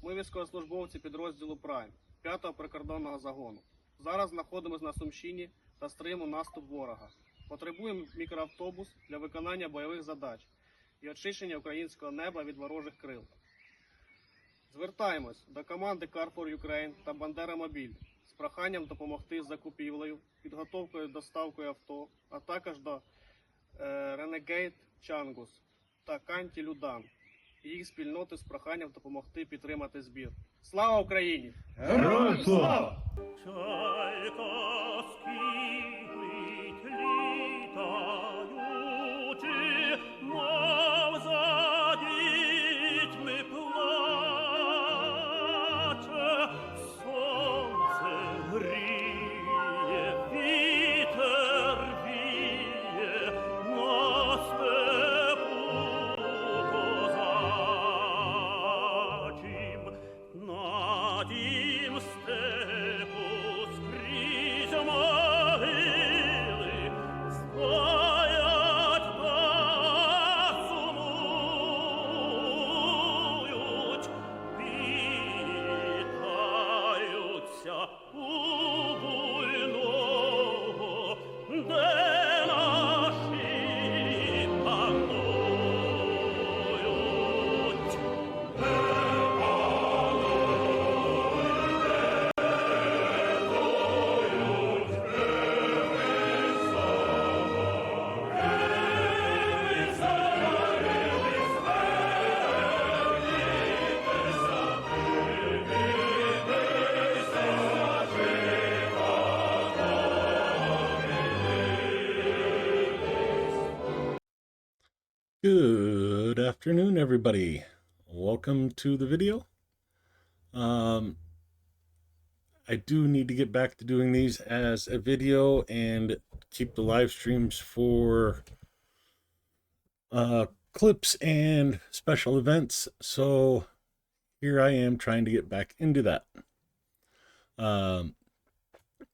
Ми військовослужбовці підрозділу Прайм 5-го прикордонного загону. Зараз знаходимося на Сумщині та стримуємо наступ ворога. Потребуємо мікроавтобус для виконання бойових задач і очищення українського неба від ворожих крил. Звертаємось до команди Car for Ukraine та Бандера Мобіль з проханням допомогти з закупівлею, підготовкою доставкою авто, а також до Renegade Changus та Канті Людан і їх спільноти з проханням допомогти підтримати збір. Слава Україні! Героям слава! Good afternoon, everybody. Welcome to the video. I do need to get back to doing these as a video and keep the live streams for clips and special events. So here I am trying to get back into that.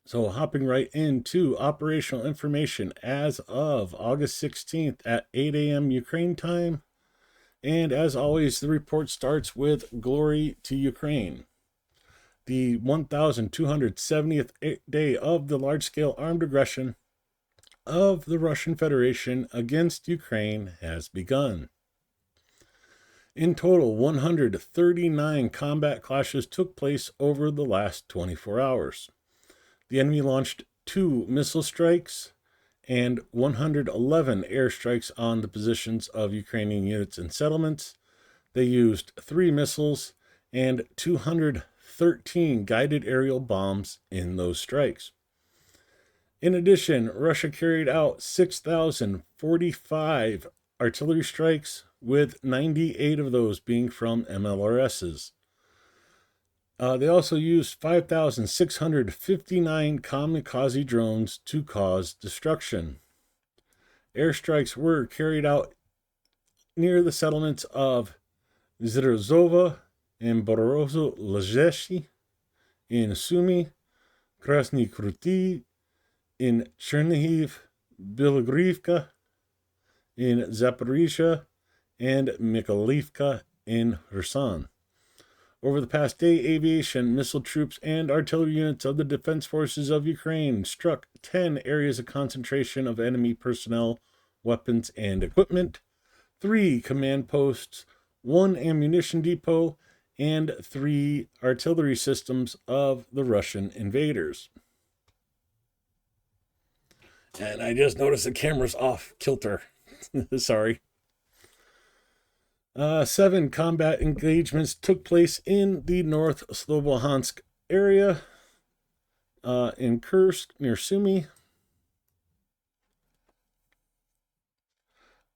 So hopping right into operational information as of August 16th at 8 a.m. Ukraine time. And as always, the report starts with glory to Ukraine. The 1,270th day of the large-scale armed aggression of the Russian Federation against Ukraine has begun. In total, 139 combat clashes took place over the last 24 hours. The enemy launched 2 missile strikes and 111 airstrikes on the positions of Ukrainian units and settlements. They used 3 missiles and 213 guided aerial bombs in those strikes. In addition, Russia carried out 6,045 artillery strikes, with 98 of those being from MLRSs. They also used 5,659 kamikaze drones to cause destruction. Airstrikes were carried out near the settlements of Zyrozova and Borozo-Lezheshi, in Sumy, Krasny Kruty, in Chernihiv, Bilogrivka, in Zaporizhia, and Mykolivka in Kherson. Over the past day, aviation, missile troops, and artillery units of the Defense Forces of Ukraine struck 10 areas of concentration of enemy personnel, weapons, and equipment, 3 command posts, 1 ammunition depot, and 3 artillery systems of the Russian invaders. And I just noticed the camera's off kilter. Sorry. 7 combat engagements took place in the North Slobodansk area, in Kursk near Sumy.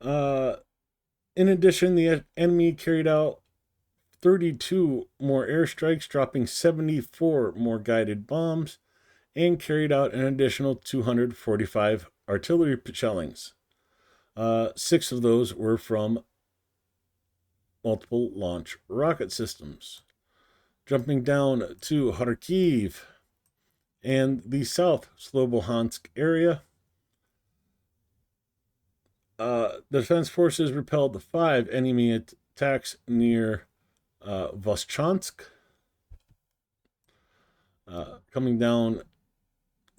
In addition, the enemy carried out 32 more airstrikes, dropping 74 more guided bombs, and carried out an additional 245 artillery shellings. 6 of those were from multiple launch rocket systems. Jumping down to Kharkiv and the South Slobodansk area, the Defense Forces repelled 5 enemy attacks near Voschansk. Coming down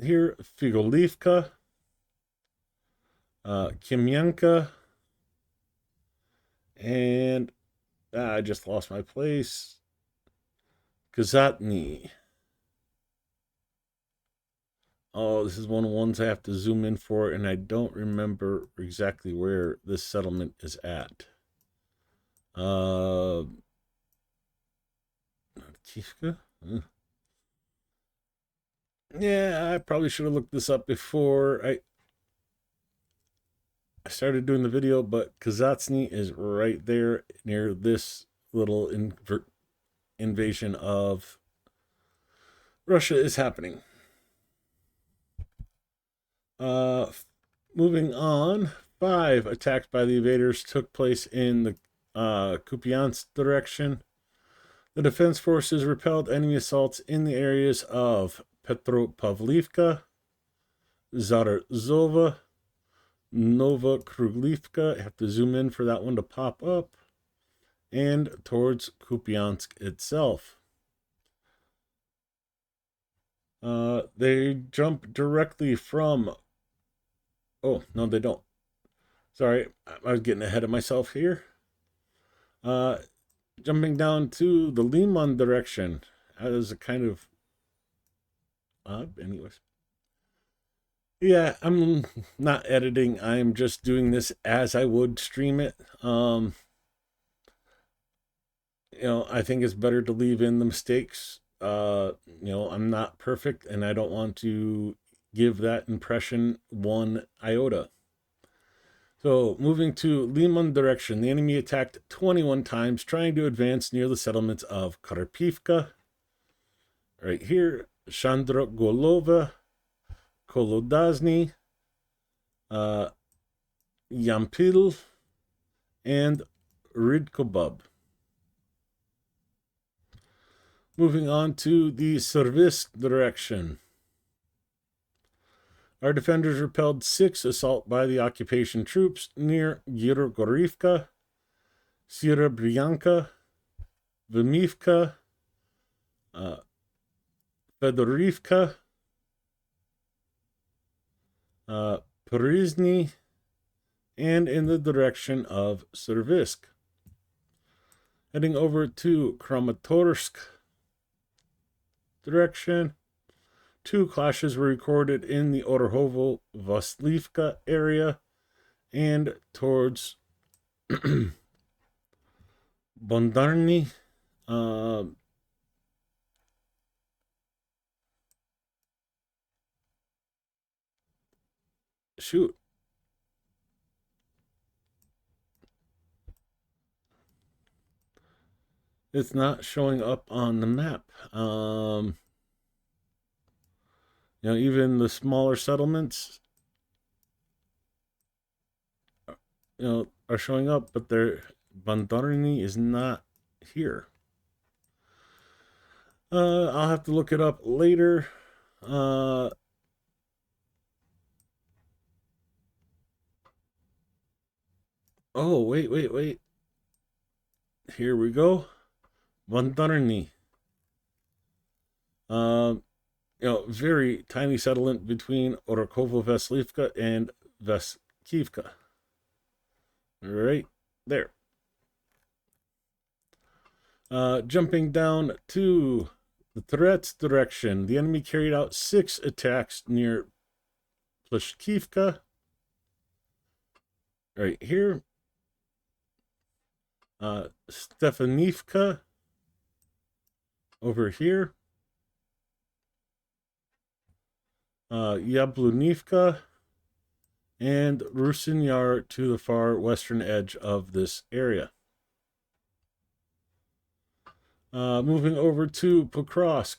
here, Figolivka, Kimyanka, and I just lost my place. Kazatny. Oh, this is one of the ones I have to zoom in for, and I don't remember exactly where this settlement is at. Kifka? Yeah, I probably should have looked this up before I started doing the video, but Kazatsny is right there near this little invasion of Russia is happening. Moving on, 5 attacks by the invaders took place in the Kupiansk direction. The defense forces repelled enemy assaults in the areas of Petropavlivka, Zarazova, Nova Kruglivka. I have to zoom in for that one to pop up. And towards Kupiansk itself. They jump directly from... Oh, no, they don't. Sorry, I was getting ahead of myself here. Jumping down to the Liman direction. That is a kind of... anyways. Yeah, I'm not editing. I'm just doing this as I would stream it. You know, I think it's better to leave in the mistakes. You know, I'm not perfect, and I don't want to give that impression one iota. So, moving to Liman direction, the enemy attacked 21 times, trying to advance near the settlements of Karpivka. Right here, Chandrogolova, Kolodazny, Yampil, and Ridkobub. Moving on to the Servisk direction. Our defenders repelled 6 assault by the occupation troops near Girogorivka, Serebryanka, Vimivka, Fedorivka, Perizny, and in the direction of Servisk. Heading over to Kramatorsk direction, 2 clashes were recorded in the Orhovo-Vaslivka area and towards Bondarny. Shoot. It's not showing up on the map. You know, even the smaller settlements, you know, are showing up, but their Bandarni is not here. I'll have to look it up later. Oh, wait. Here we go. Bandarni. You know, very tiny settlement between Orakovo-Vaslivka and Veskivka. Right there. Jumping down to the Terets direction, the enemy carried out 6 attacks near Pleshkivka. Right here. Stefanivka. Over here. Yablunivka, and Rusinyar to the far western edge of this area. Moving over to Pokrovsk.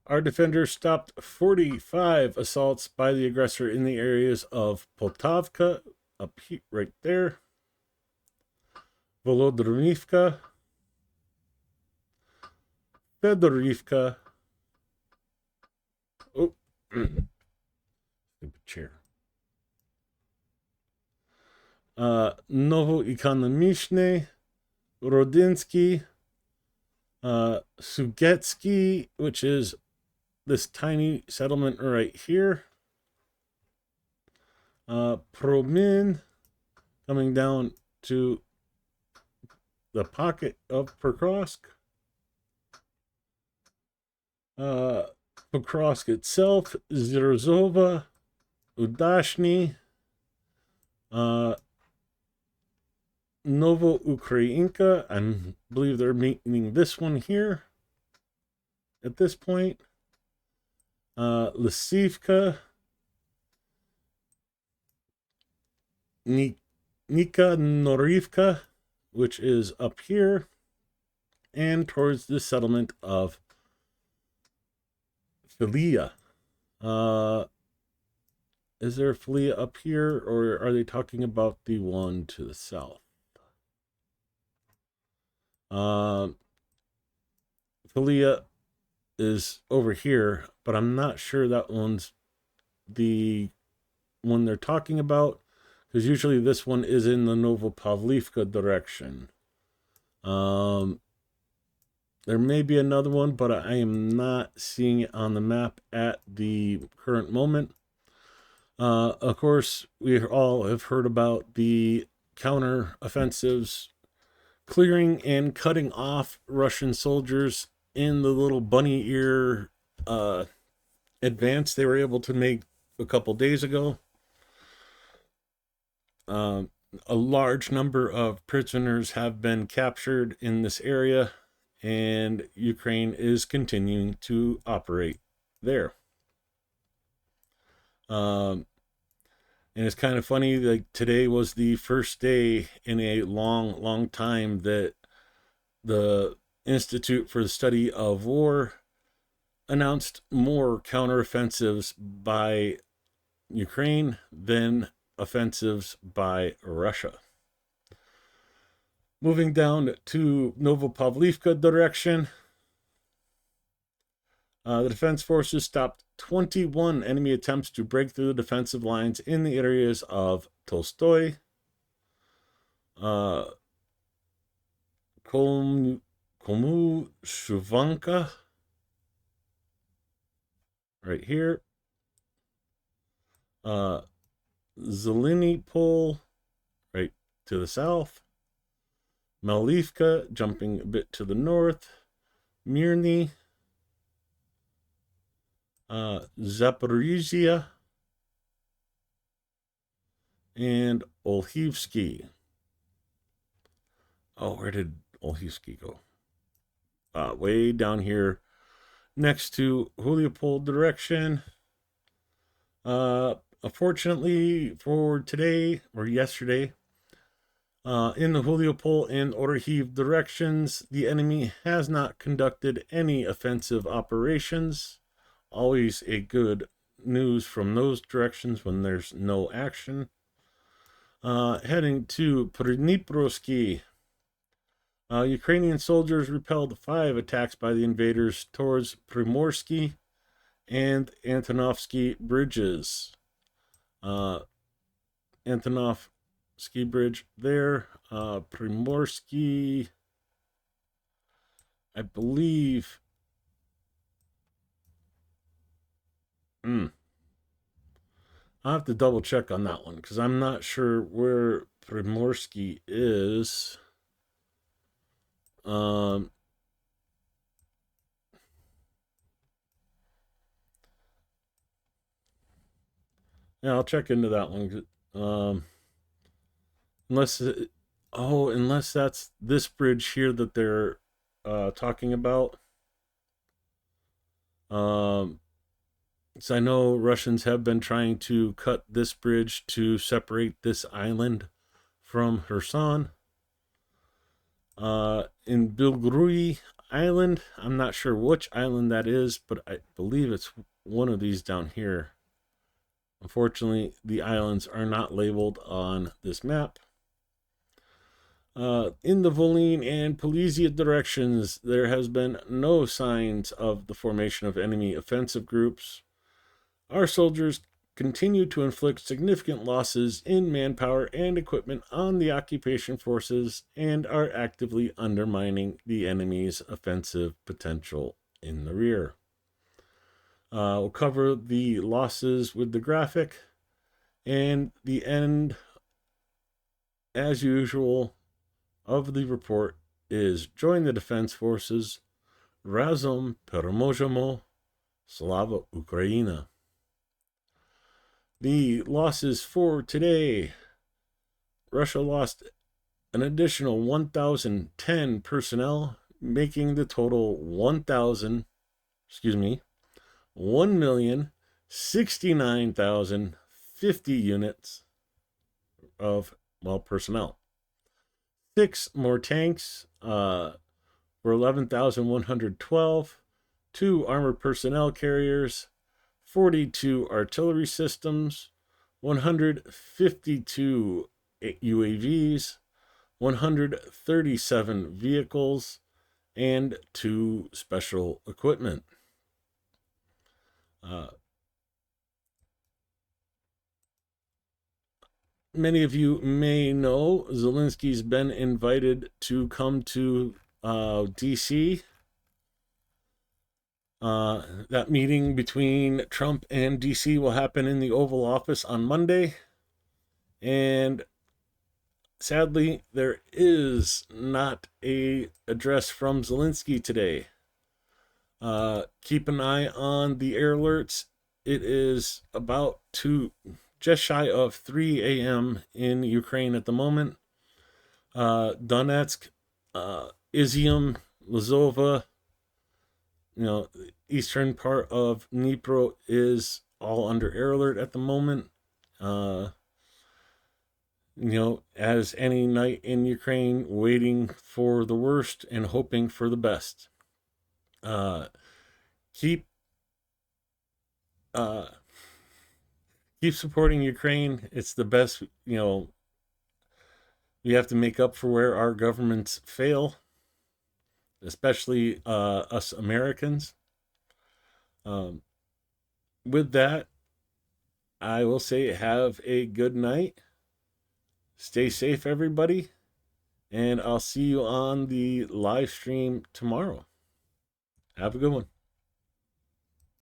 Our defenders stopped 45 assaults by the aggressor in the areas of Poltavka, up here, right there, Volodrivka, Fedorivka. Oh, stupid chair. Novo Ekonomishne, Rodinsky, Sugetsky, which is this tiny settlement right here. Promin, coming down to the pocket of Pokrovsk. Pokrovsk itself, Zirozova, Udashny, Novoukrayinka. I believe they're meaning this one here at this point. Lisivka, Nika Norivka, which is up here, and towards the settlement of Filia. Is there a Filia up here, or are they talking about the one to the south? Filia is over here, but I'm not sure that one's the one they're talking about, because usually this one is in the Novopavlivka direction. There may be another one, but I am not seeing it on the map at the current moment. Of course, we all have heard about the counter-offensives clearing and cutting off Russian soldiers in the little bunny ear advance they were able to make a couple days ago. A large number of prisoners have been captured in this area, and Ukraine is continuing to operate there. And it's kind of funny, like today was the first day in a long time that the Institute for the Study of War announced more counteroffensives by Ukraine than offensives by Russia. Moving down to Novopavlivka direction, the defense forces stopped 21 enemy attempts to break through the defensive lines in the areas of Tolstoy, Komu Shuvanka, right here, Zeleny Pole, right to the south, Malivka, jumping a bit to the north, Mirny, Zaporizhia, and Olhivsky. Oh, where did Olhivsky go? Way down here next to Huliopol direction. Unfortunately for today or yesterday, in the Huliopol and Orhiv directions, the enemy has not conducted any offensive operations. Always a good news from those directions when there's no action. Heading to Pridniprovsky, Ukrainian soldiers repelled 5 attacks by the invaders towards Primorsky and Antonovsky bridges. Antonovsky bridge there, Primorsky, I believe. I'll have to double check on that one because I'm not sure where Primorsky is. Yeah, I'll check into that one. Unless that's this bridge here that they're talking about. So I know Russians have been trying to cut this bridge to separate this island from Kherson. In Bilgrui Island, I'm not sure which island that is, but I believe it's one of these down here. Unfortunately, the islands are not labeled on this map. In the Volyn and Polizia directions, there has been no signs of the formation of enemy offensive groups. Our soldiers continue to inflict significant losses in manpower and equipment on the occupation forces and are actively undermining the enemy's offensive potential in the rear. We'll cover the losses with the graphic, and the end, as usual, of the report is join the defense forces. Razom peremojemo. Slava Ukraina. The losses for today: Russia lost an additional 1,010 personnel, making the total 1,069,050 units of, personnel. 6 more tanks were 11,112, 2 armored personnel carriers, 42 artillery systems, 152 UAVs, 137 vehicles, and 2 special equipment. Many of you may know Zelensky's been invited to come to D.C. That meeting between Trump and D.C. will happen in the Oval Office on Monday. And sadly, there is not an address from Zelensky today. Keep an eye on the air alerts. It is about just shy of 3 a.m. in Ukraine at the moment. Donetsk, Izium, Lazova, eastern part of Dnipro is all under air alert at the moment. As any night in Ukraine, waiting for the worst and hoping for the best. Keep supporting Ukraine. It's the best. We have to make up for where our governments fail, especially us Americans. With that, I will say have a good night. Stay safe, everybody. And I'll see you on the live stream tomorrow. Have a good one.